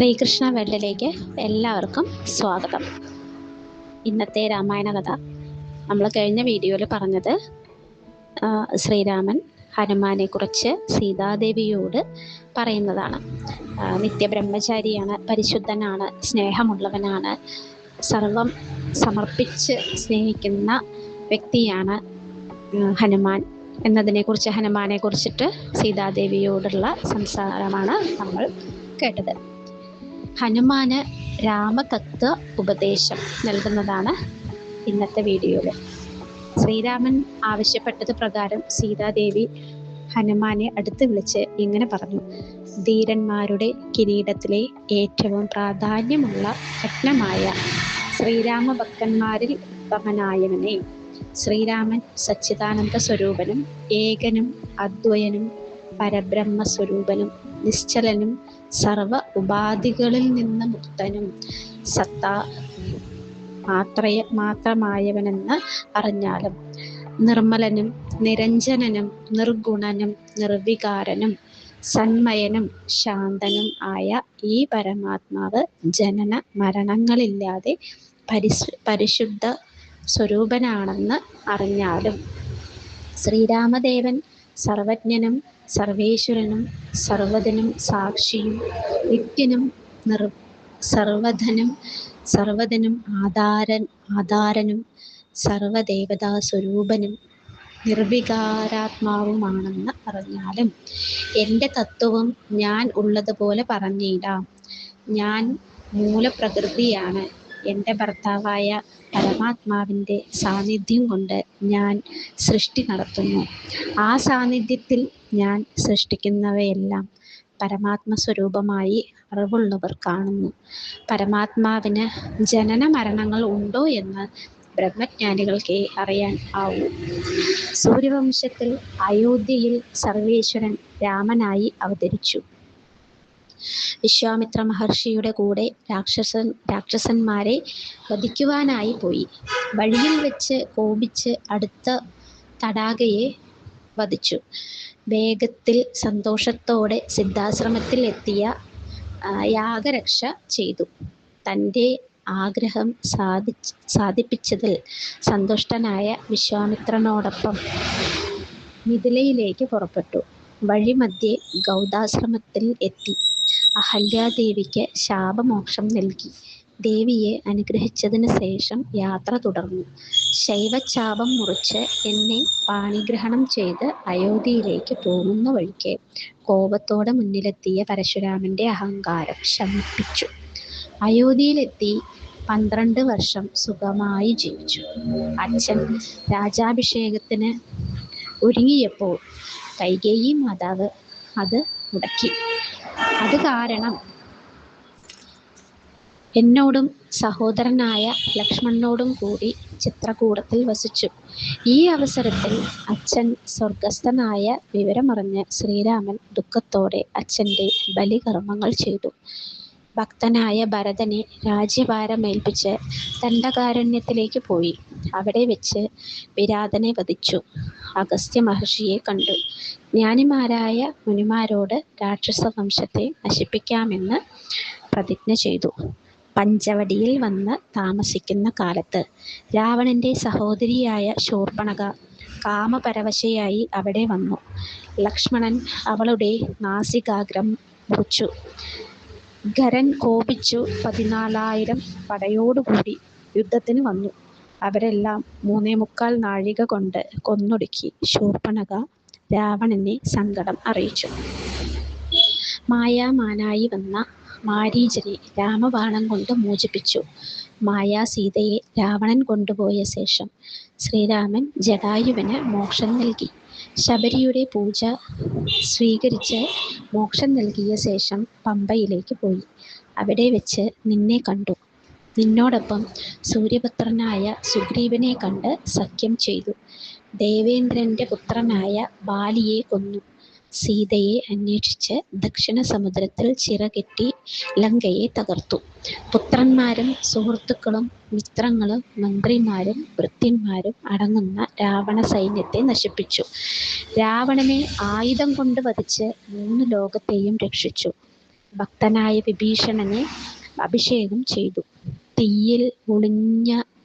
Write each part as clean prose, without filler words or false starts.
ശ്രീകൃഷ്ണ വേൾഡിലേക്ക് എല്ലാവർക്കും സ്വാഗതം. ഇന്നത്തെ രാമായണ കഥ നമ്മൾ കഴിഞ്ഞ വീഡിയോയിൽ പറഞ്ഞത് ശ്രീരാമൻ ഹനുമാനെ കുറിച്ച് സീതാദേവിയോട് പറയുന്നതാണ്. നിത്യബ്രഹ്മചാരിയാണ്, പരിശുദ്ധനാണ്, സ്നേഹമുള്ളവനാണ്, സർവം സമർപ്പിച്ച് സ്നേഹിക്കുന്ന വ്യക്തിയാണ് ഹനുമാൻ എന്നതിനെക്കുറിച്ച്, ഹനുമാനെ കുറിച്ചിട്ട് സീതാദേവിയോടുള്ള സംസാരമാണ് നമ്മൾ കേട്ടത്. ഹനുമാന് രാമതത്വ ഉപദേശം നൽകുന്നതാണ് ഇന്നത്തെ വീഡിയോയിൽ. ശ്രീരാമൻ ആവശ്യപ്പെട്ടത് പ്രകാരം സീതാദേവി ഹനുമാനെ അടുത്ത് വിളിച്ച് ഇങ്ങനെ പറഞ്ഞു: ധീരന്മാരുടെ കിരീടത്തിലെ ഏറ്റവും പ്രാധാന്യമുള്ള രത്നമായ ശ്രീരാമ ഭക്തന്മാരിൽ ഉത്തമനായവനെ, ശ്രീരാമൻ സച്ചിദാനന്ദ സ്വരൂപനും ഏകനും അദ്വയനും പരബ്രഹ്മ സ്വരൂപനും നിശ്ചലനും സർവ ഉപാധികളിൽ നിന്ന് മുക്തനും സത്താ മാത്രമായവനെന്ന് അറിഞ്ഞാലും, നിർമ്മലനും നിരഞ്ജനനും നിർഗുണനും നിർവികാരനും സന്മയനും ശാന്തനും ആയ ഈ പരമാത്മാവ് ജനന മരണങ്ങളില്ലാതെ പരിശുദ്ധ സ്വരൂപനാണെന്ന് അറിഞ്ഞാലും, ശ്രീരാമദേവൻ സർവജ്ഞനും സർവേശ്വരനും സർവ്വതിനും സാക്ഷിയും നിത്യനും സർവ്വതിനും ആധാരനും സർവദേവതാ സ്വരൂപനും നിർവികാരാത്മാവുമാണെന്ന് അറിഞ്ഞാലും, എൻ്റെ തത്വവും ഞാൻ ഉള്ളതുപോലെ പറഞ്ഞിടാം. ഞാൻ മൂലപ്രകൃതിയാണ്. എൻ്റെ ഭർത്താവായ പരമാത്മാവിൻ്റെ സാന്നിധ്യം കൊണ്ട് ഞാൻ സൃഷ്ടി നടത്തുന്നു. ആ സാന്നിധ്യത്തിൽ ഞാൻ സൃഷ്ടിക്കുന്നവയെല്ലാം പരമാത്മസ്വരൂപമായി അറിവുള്ളവർ കാണുന്നു. പരമാത്മാവിന് ജനന മരണങ്ങൾ ഉണ്ടോ എന്ന് ബ്രഹ്മജ്ഞാനികൾക്കേ അറിയാൻ ആവൂ. സൂര്യവംശത്തിൽ അയോധ്യയിൽ സർവേശ്വരൻ രാമനായി അവതരിച്ചു. വിശ്വാമിത്ര മഹർഷിയുടെ കൂടെ രാക്ഷസന്മാരെ വധിക്കുവാനായി പോയി. വഴിയിൽ വെച്ച് കോപിച്ച് അടുത്ത തടാകയെ വധിച്ചു. വേഗത്തിൽ സന്തോഷത്തോടെ സിദ്ധാശ്രമത്തിൽ എത്തിയ യാഗരക്ഷ ചെയ്തു. തൻ്റെ ആഗ്രഹം സാധിപ്പിച്ചതിൽ സന്തുഷ്ടനായ വിശ്വാമിത്രനോടൊപ്പം മിഥിലയിലേക്ക് പുറപ്പെട്ടു. വഴിമധ്യേ ഗൗതാശ്രമത്തിൽ എത്തി അഹല്യാദേവിക്ക് ശാപമോക്ഷം നൽകി. ദേവിയെ അനുഗ്രഹിച്ചതിന് ശേഷം യാത്ര തുടർന്നു. ശൈവശാപം മുറിച്ച് എന്നെ പാണിഗ്രഹണം ചെയ്ത് അയോധ്യയിലേക്ക് പോകുന്ന വഴിക്ക് കോപത്തോടെ മുന്നിലെത്തിയ പരശുരാമന്റെ അഹങ്കാരം ശമിപ്പിച്ചു. അയോധ്യയിലെത്തി 12 വർഷം സുഖമായി ജീവിച്ചു. അച്ഛൻ രാജാഭിഷേകത്തിന് ഒരുങ്ങിയപ്പോൾ കൈകേയി മാതാവ് അത് മുടക്കി. അത് കാരണം എന്നോടും സഹോദരനായ ലക്ഷ്മണനോടും കൂടി ചിത്രകൂടത്തിൽ വസിച്ചു. ഈ അവസരത്തിൽ അച്ഛൻ സ്വർഗസ്ഥനായ വിവരമറിഞ്ഞ് ശ്രീരാമൻ ദുഃഖത്തോടെ അച്ഛൻ്റെ ബലികർമ്മങ്ങൾ ചെയ്തു. ഭക്തനായ ഭരതനെ രാജ്യഭാരമേൽപ്പിച്ച് ദണ്ഡകാരണ്യത്തിലേക്ക് പോയി. അവിടെ വെച്ച് വിരാതനെ വധിച്ചു. അഗസ്ത്യ മഹർഷിയെ കണ്ടു. ജ്ഞാനിമാരായ മുനിമാരോട് രാക്ഷസ വംശത്തെ നശിപ്പിക്കാമെന്ന് പ്രതിജ്ഞ ചെയ്തു. പഞ്ചവടിയിൽ വന്ന് താമസിക്കുന്ന കാലത്ത് രാവണന്റെ സഹോദരിയായ ശൂർപ്പണഖ കാമപരവശയായി അവിടെ വന്നു. ലക്ഷ്മണൻ അവളുടെ നാസികാഗ്രം മുറിച്ചു. ഖരൻ കോപിച്ചു 14,000 പടയോടുകൂടി യുദ്ധത്തിന് വന്നു. അവരെല്ലാം 3.25 നാഴിക കൊണ്ട് കൊന്നൊടുക്കി. ശൂർപ്പണഖ രാവണനെ സങ്കടം അറിയിച്ചു. മായാമാനായി വന്ന മാരീചനെ രാമബാണം കൊണ്ട് മോചിപ്പിച്ചു. മായാസീതയെ രാവണൻ കൊണ്ടുപോയ ശേഷം ശ്രീരാമൻ ജടായുവിന് മോക്ഷം നൽകി. ശബരിയുടെ പൂജ സ്വീകരിച്ച് മോക്ഷം നൽകിയ ശേഷം പമ്പയിലേക്ക് പോയി. അവിടെ വെച്ച് നിന്നെ കണ്ടു. നിന്നോടൊപ്പം സൂര്യപുത്രനായ സുഗ്രീവനെ കണ്ട് സഖ്യം ചെയ്തു. ദേവേന്ദ്രന്റെ പുത്രനായ ബാലിയെ കൊന്നു. സീതയെ അന്വേഷിച്ച് ദക്ഷിണ സമുദ്രത്തിൽ ചിറകെട്ടി ലങ്കയെ തകർത്തു. പുത്രന്മാരും സുഹൃത്തുക്കളും മിത്രങ്ങളും മന്ത്രിമാരും ഭൃത്യന്മാരും അടങ്ങുന്ന രാവണ സൈന്യത്തെ നശിപ്പിച്ചു. രാവണനെ ആയുധം കൊണ്ട് വധിച്ച് 3 ലോകത്തെയും രക്ഷിച്ചു. ഭക്തനായ വിഭീഷണനെ അഭിഷേകം ചെയ്തു. തീയിൽ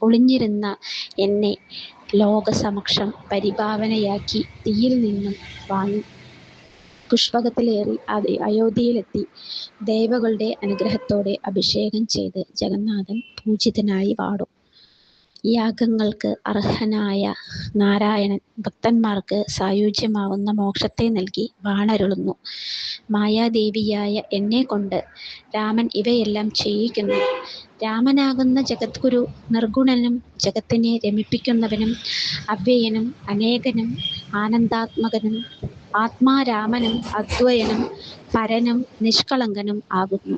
ഒളിഞ്ഞിരുന്ന എന്നെ ലോകസമക്ഷം പരിഭാവനയാക്കി തീയിൽ നിന്നും വാങ്ങി പുഷ്പകത്തിലേറി അയോധ്യയിലെത്തി ദേവകളുടെ അനുഗ്രഹത്തോടെ അഭിഷേകം ചെയ്ത് ജഗന്നാഥൻ പൂജിതനായി വാടും. യാഗങ്ങൾക്ക് അർഹനായ നാരായണൻ ഭക്തന്മാർക്ക് സായുജ്യമാവുന്ന മോക്ഷത്തെ നൽകി വാണരുളുന്നു. മായാദേവിയായ എന്നെ കൊണ്ട് രാമൻ ഇവയെല്ലാം ചെയ്യിക്കുന്നു. രാമനാകുന്ന ജഗദ്ഗുരു നിർഗുണനും ജഗത്തിനെ രമിപ്പിക്കുന്നവനും അവ്യയനും അനേകനും ആനന്ദാത്മകനും ആത്മാരാമനും അദ്വയനും പരനും നിഷ്കളങ്കനും ആകുന്നു.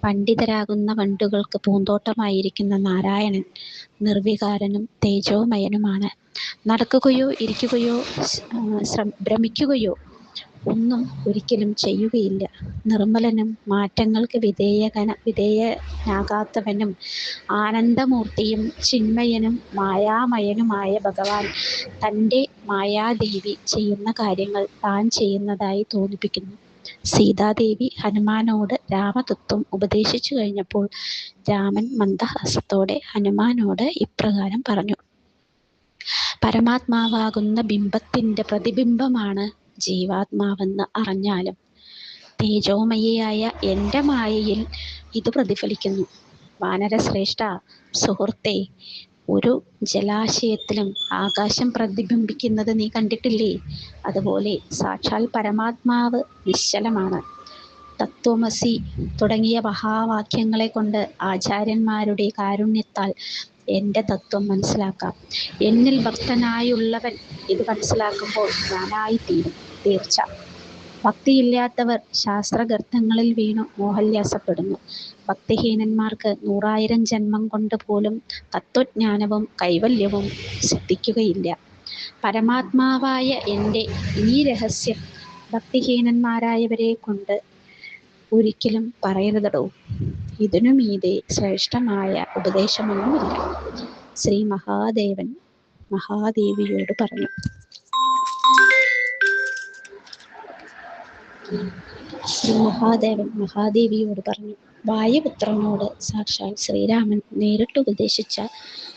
പണ്ഡിതരാകുന്ന വണ്ടുകൾക്ക് പൂന്തോട്ടമായിരിക്കുന്ന നാരായണൻ നിർവികാരനും തേജോമയനുമാണ്. നടക്കുകയോ ഇരിക്കുകയോ ഭ്രമിക്കുകയോ ഒന്നും ഒരിക്കലും ചെയ്യുകയില്ല. നിർമ്മലനും മാറ്റങ്ങൾക്ക് വിധേയനാകാത്തവനും ആനന്ദമൂർത്തിയും ചിന്മയനും മായാമയനുമായ ഭഗവാൻ തൻ്റെ മായാദേവി ചെയ്യുന്ന കാര്യങ്ങൾ താൻ ചെയ്യുന്നതായി തോന്നിപ്പിക്കുന്നു. സീതാദേവി ഹനുമാനോട് രാമതത്വം ഉപദേശിച്ചു കഴിഞ്ഞപ്പോൾ രാമൻ മന്ദഹാസത്തോടെ ഹനുമാനോട് ഇപ്രകാരം പറഞ്ഞു: പരമാത്മാവാകുന്ന ബിംബത്തിൻ്റെ പ്രതിബിംബമാണ് ജീവാത്മാവെന്ന് അറിഞ്ഞാലും തേജോമയിയായ എൻ്റെ മായയിൽ ഇത് പ്രതിഫലിക്കുന്നു. വാനരശ്രേഷ്ഠ, സുഹൃത്തേ, ഒരു ജലാശയത്തിലും ആകാശം പ്രതിബിംബിക്കുന്നത് നീ കണ്ടിട്ടില്ലേ? അതുപോലെ സാക്ഷാൽ പരമാത്മാവ് നിശ്ചലമാണ്. തത്വമസി തുടങ്ങിയ മഹാവാക്യങ്ങളെ കൊണ്ട് ആചാര്യന്മാരുടെ കാരുണ്യത്താൽ എൻ്റെ തത്വം മനസ്സിലാക്കാം. എന്നിൽ ഭക്തനായുള്ളവൻ ഇത് മനസ്സിലാക്കുമ്പോൾ ഞാനായിത്തീരും തീർച്ച. ഭക്തിയില്ലാത്തവർ ശാസ്ത്രഗർത്തങ്ങളിൽ വീണു മോഹല്യാസപ്പെടുന്നു. ഭക്തിഹീനന്മാർക്ക് 100,000 ജന്മം കൊണ്ട് പോലും തത്വജ്ഞാനവും കൈവല്യവും സിദ്ധിക്കുകയില്ല. പരമാത്മാവായ എൻ്റെ ഈ രഹസ്യം ഭക്തിഹീനന്മാരായവരെ കൊണ്ട് ഒരിക്കലും പറയരുതടോ. ഇതിനു മീതെ ശ്രേഷ്ഠമായ ഉപദേശമൊന്നുമില്ല. ശ്രീ മഹാദേവൻ മഹാദേവിയോട് പറഞ്ഞു. വായുപുത്രനോട് സാക്ഷാൽ ശ്രീരാമൻ നേരിട്ട് ഉപദേശിച്ച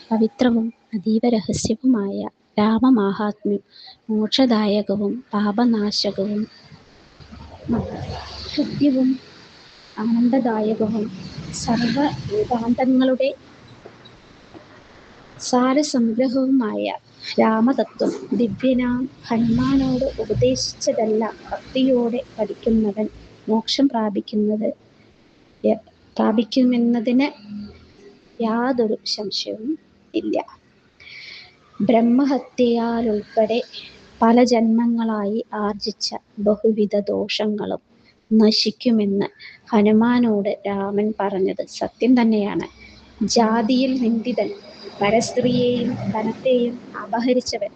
പവിത്രവും അതീവ രഹസ്യവുമായ രാമമാഹാത്മ്യം മോക്ഷദായകവും പാപനാശകവും ഹൃദ്യവും ആനന്ദദായകവും സർവവേദാന്തങ്ങളുടെ സാരസംഗ്രഹവുമായ രാമതത്വം ദിവ്യനാം ഹനുമാനോട് ഉപദേശിച്ചതെല്ലാം ഭക്തിയോടെ പഠിക്കുന്നവൻ മോക്ഷം പ്രാപിക്കുമെന്നതിന് യാതൊരു സംശയവും ഇല്ല. ബ്രഹ്മഹത്യയാലുൾപ്പെടെ പല ജന്മങ്ങളായി ആർജിച്ച ബഹുവിധ ദോഷങ്ങളും നശിക്കുമെന്ന് ഹനുമാനോട് രാമൻ പറഞ്ഞത് സത്യം തന്നെയാണ്. ജാതിയിൽ നിന്ദിതൻ, പരസ്ത്രീയെയും ധനത്തെയും അപഹരിച്ചവൻ,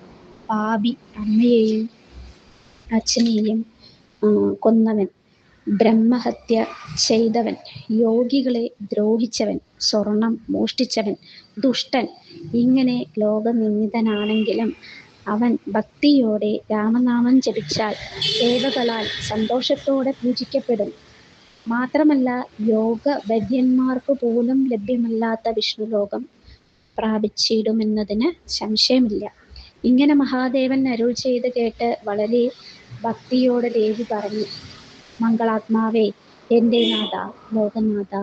പാപി അമ്മയെയും അച്ഛനെയും കൊന്നവൻ, ബ്രഹ്മഹത്യ ചെയ്തവൻ, യോഗികളെ ദ്രോഹിച്ചവൻ, സ്വർണം മോഷ്ടിച്ചവൻ, ദുഷ്ടൻ, ഇങ്ങനെ ലോകനിന്ദിതനാണെങ്കിലും അവൻ ഭക്തിയോടെ രാമനാമം ജപിച്ചാൽ ദേവകളാൽ സന്തോഷത്തോടെ പൂജിക്കപ്പെടും. മാത്രമല്ല യോഗവര്യന്മാർക്ക് പോലും ലഭ്യമല്ലാത്ത വിഷ്ണുലോകം പ്രാപിച്ചിടുമെന്നതിന് സംശയമില്ല. ഇങ്ങനെ മഹാദേവൻ അരുൾ ചെയ്ത് കേട്ട് വളരെ ഭക്തിയോടെ ദേവി പറഞ്ഞു: മംഗളാത്മാവേ, എൻ്റെ നാഥ, ലോകനാഥ,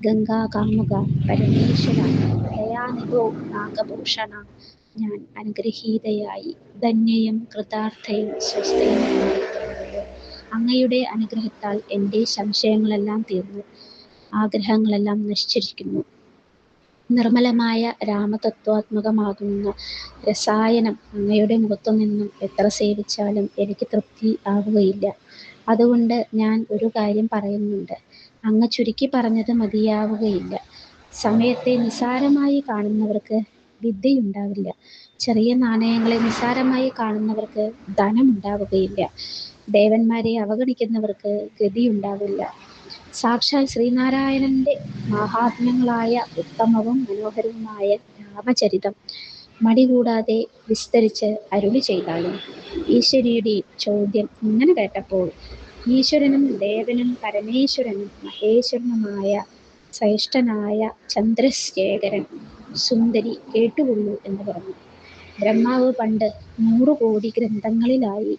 ഗംഗാകാമുക, പരമേശ്വര, ദയാനിധോ, നാഗഭൂഷണ, ഞാൻ അനുഗ്രഹീതയായി ധന്യയും കൃതാർത്ഥയും സ്വസ്ഥയും അങ്ങയുടെ അനുഗ്രഹത്താൽ എൻ്റെ സംശയങ്ങളെല്ലാം തീർന്നു, ആഗ്രഹങ്ങളെല്ലാം നശിച്ചിരിക്കുന്നു. നിർമ്മലമായ രാമതത്വാത്മകമാകുന്ന രസായനം അങ്ങയുടെ മുഖത്തു നിന്നും എത്ര സേവിച്ചാലും എനിക്ക് തൃപ്തി ആവുകയില്ല. അതുകൊണ്ട് ഞാൻ ഒരു കാര്യം പറയുന്നുണ്ട്. അങ്ങ് ചുരുക്കി പറഞ്ഞത് മതിയാവുകയില്ല. സമയത്തെ നിസ്സാരമായി കാണുന്നവർക്ക് വിദ്യയുണ്ടാവില്ല. ചെറിയ നാണയങ്ങളെ നിസ്സാരമായി കാണുന്നവർക്ക് ധനമുണ്ടാവുകയില്ല. ദേവന്മാരെ അവഗണിക്കുന്നവർക്ക് ഗതിയുണ്ടാവില്ല. സാക്ഷാൽ ശ്രീനാരായണന്റെ മഹാത്മ്യങ്ങളായ ഉത്തമവും മനോഹരവുമായ രാമചരിതം മടികൂടാതെ വിസ്തരിച്ച് അരുളി ചെയ്താലും. ഈശ്വരിയുടെ ചോദ്യം ഇങ്ങനെ കേട്ടപ്പോൾ ഈശ്വരനും ദേവനും പരമേശ്വരനും മഹേശ്വരനുമായ ശ്രേഷ്ഠനായ ചന്ദ്രശേഖരൻ സുന്ദരി കേട്ടുകൊള്ളൂ എന്ന് പറഞ്ഞു. ബ്രഹ്മാവ് പണ്ട് 100 കോടി ഗ്രന്ഥങ്ങളിലായി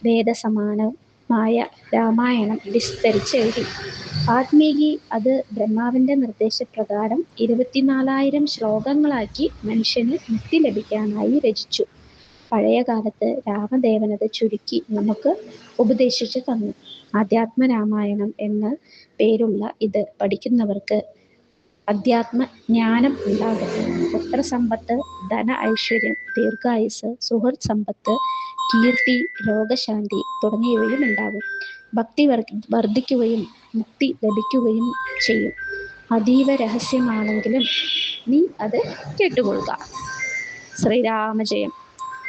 വേദസമാനമായ രാമായണം വിസ്തരിച്ചെഴുതി. വാൽമീകി അത് ബ്രഹ്മാവിന്റെ നിർദ്ദേശപ്രകാരം 24,000 ശ്ലോകങ്ങളാക്കി മനുഷ്യന് മുക്തി ലഭിക്കാനായി രചിച്ചു. പഴയ കാലത്ത് രാമദേവനത് ചുരുക്കി നമുക്ക് ഉപദേശിച്ചു തന്നു. അധ്യാത്മരാമായണം എന്ന പേരുള്ള ഇത് പഠിക്കുന്നവർക്ക് അധ്യാത്മജ്ഞാനം ഉണ്ടാകും. പുത്രസമ്പത്ത്, ധന ഐശ്വര്യം, ദീർഘായുസ്, സുഹൃത്ത് സമ്പത്ത്, കീർത്തി, രോഗശാന്തി തുടങ്ങിയവയും ഉണ്ടാകും. ഭക്തി വർദ്ധിക്കുകയും മുക്തി ലഭിക്കുകയും ചെയ്യും. അതീവ രഹസ്യമാണെങ്കിലും നീ അത് കേട്ടുകൊള്ളുക. ശ്രീരാമജയം.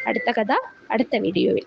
അടുത്ത കഥ അടുത്ത വീഡിയോയിൽ.